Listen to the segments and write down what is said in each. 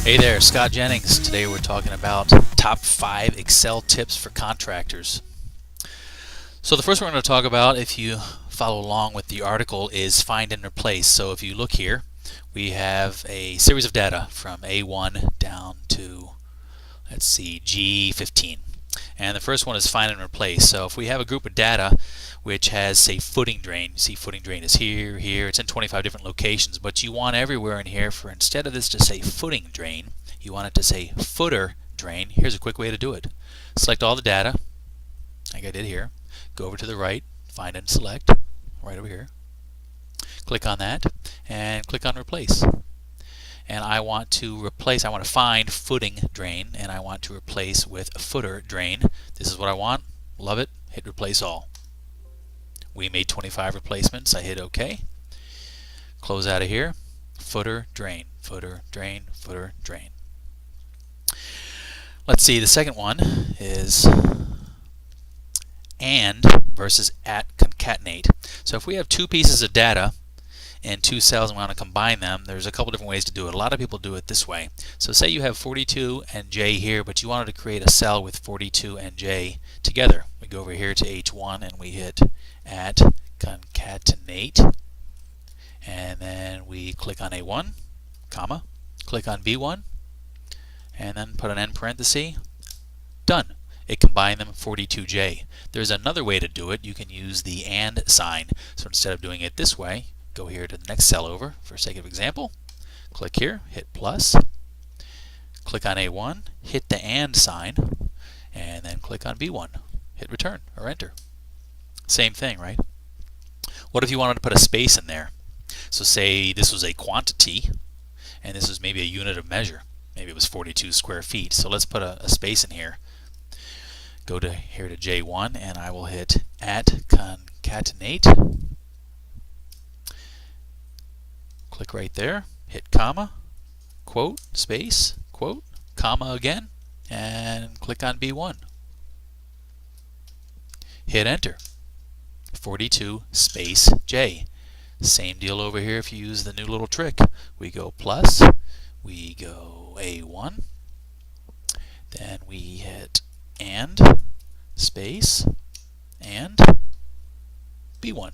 Hey there, Scott Jennings. Today we're talking about top 5 Excel tips for contractors. So the first one we're going to talk about, if you follow along with the article, is find and replace. So if you look here, we have a series of data from A1 down to, let's see, G15. And the first one is find and replace. So if we have a group of data which has, say, footing drain, see footing drain is here, here, it's in 25 different locations, but you want everywhere in here for, instead of this to say footing drain, you want it to say footer drain. Here's a quick way to do it. Select all the data, like I did here, go over to the right, find and select, right over here, click on that, and click on replace. And I want to replace, I want to find footing drain, and I want to replace with footer drain. This is what I want. Love it. Hit replace all. We made 25 replacements. I hit OK. Close out of here. Footer drain, footer drain, footer drain. Let's see, the second one is and versus at concatenate. So if we have two pieces of data in two cells and we want to combine them, there's a couple different ways to do it. A lot of people do it this way. So say you have 42 and J here, but you wanted to create a cell with 42 and J together. We go over here to H1 and we hit at concatenate, and then we click on A1, comma, click on B1, and then put an end parenthesis. Done. It combined them 42J. There's another way to do it. You can use the and sign. So instead of doing it this way, go here to the next cell over for sake of example. Click here, hit plus, click on A1, hit the and sign, and then click on B1. Hit return or enter. Same thing, right? What if you wanted to put a space in there? So say this was a quantity, and this was maybe a unit of measure. Maybe it was 42 square feet. So let's put a space in here. Go to here to J1, and I will hit at concatenate. Click right there, hit comma, quote, space, quote, comma again, and click on B1. Hit enter. 42 space J. Same deal over here if you use the new little trick. We go plus, we go A1, then we hit and, space, and B1.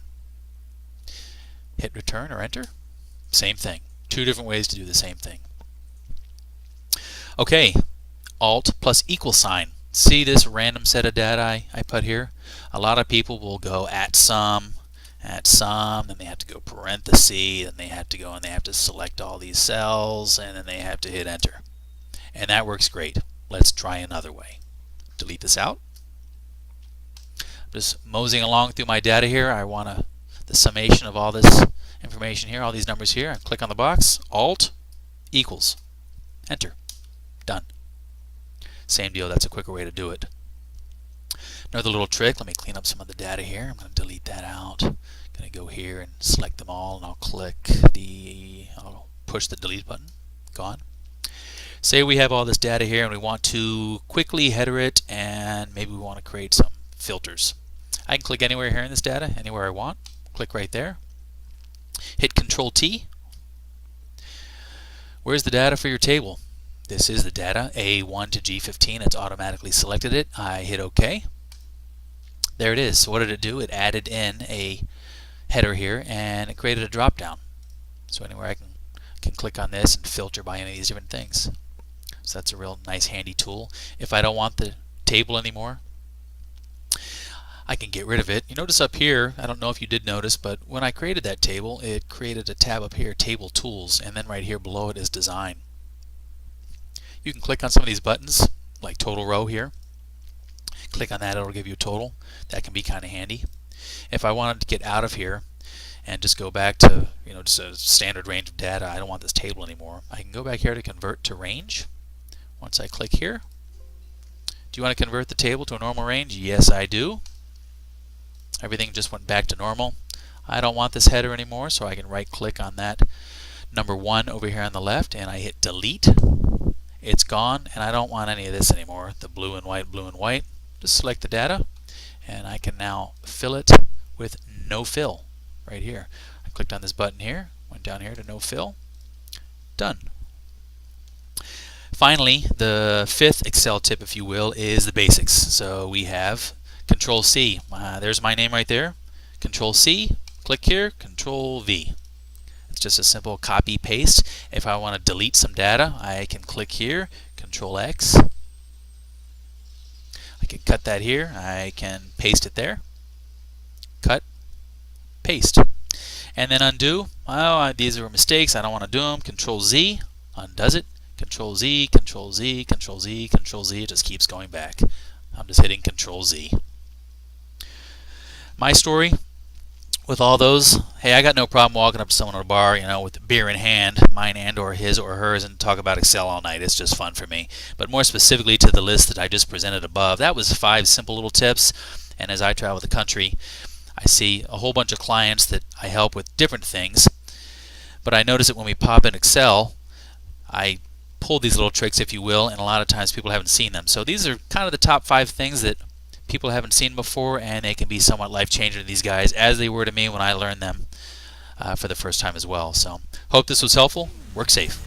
Hit return or enter. Same thing. Two different ways to do the same thing. Okay, Alt plus equal sign. See this random set of data I put here? A lot of people will go at sum, then they have to go parenthesis, then they have to go and they have to select all these cells, and then they have to hit enter. And that works great. Let's try another way. Delete this out. Just moseying along through my data here. I want the summation of all this information here, all these numbers here. I click on the box, Alt, equals, enter, done. Same deal, that's a quicker way to do it. Another little trick, let me clean up some of the data here. I'm going to delete that out. I'm going to go here and select them all, and I'll push the delete button. Gone. Say we have all this data here and we want to quickly header it, and maybe we want to create some filters. I can click anywhere here in this data, anywhere I want. Click right there. Hit Control T. Where's the data for your table? This is the data, A1 to G15. It's automatically selected it. I hit OK. There it is. So what did it do? It added in a header here, and it created a drop down. So anywhere I can click on this and filter by any of these different things. So that's a real nice handy tool. If I don't want the table anymore, I can get rid of it. You notice up here, I don't know if you did notice, but when I created that table, it created a tab up here, Table Tools, and then right here below it is Design. You can click on some of these buttons, like Total Row here. Click on that, it'll give you a total. That can be kind of handy. If I wanted to get out of here and just go back to, just a standard range of data, I don't want this table anymore, I can go back here to Convert to Range. Once I click here, do you want to convert the table to a normal range? Yes, I do. Everything just went back to normal. I don't want this header anymore, so I can right click on that number 1 over here on the left, and I hit delete. It's gone, and I don't want any of this anymore. The blue and white. Just select the data, and I can now fill it with no fill right here. clicked on this button here, went down here to no fill. Done. Finally, the fifth Excel tip, if you will, is the basics. So we have Control C. There's my name right there. Control C, click here, Control V. It's just a simple copy paste. If I want to delete some data, I can click here, Control X. I can cut that here. I can paste it there. Cut, paste. And then undo. Oh, these are mistakes. I don't want to do them. Control Z undoes it. Control Z, Control Z, Control Z, Control Z. It just keeps going back. I'm just hitting Control Z. My story with all those, hey, I got no problem walking up to someone at a bar, with a beer in hand, mine and or his or hers, and talk about Excel all night. It's just fun for me. But more specifically to the list that I just presented above, that was 5 simple little tips. And as I travel the country, I see a whole bunch of clients that I help with different things. But I notice that when we pop in Excel, I pull these little tricks, if you will, and a lot of times people haven't seen them. So these are kind of the top 5 things that people haven't seen before, and they can be somewhat life-changing to these guys, as they were to me when I learned them for the first time as well. So hope this was helpful. Work safe.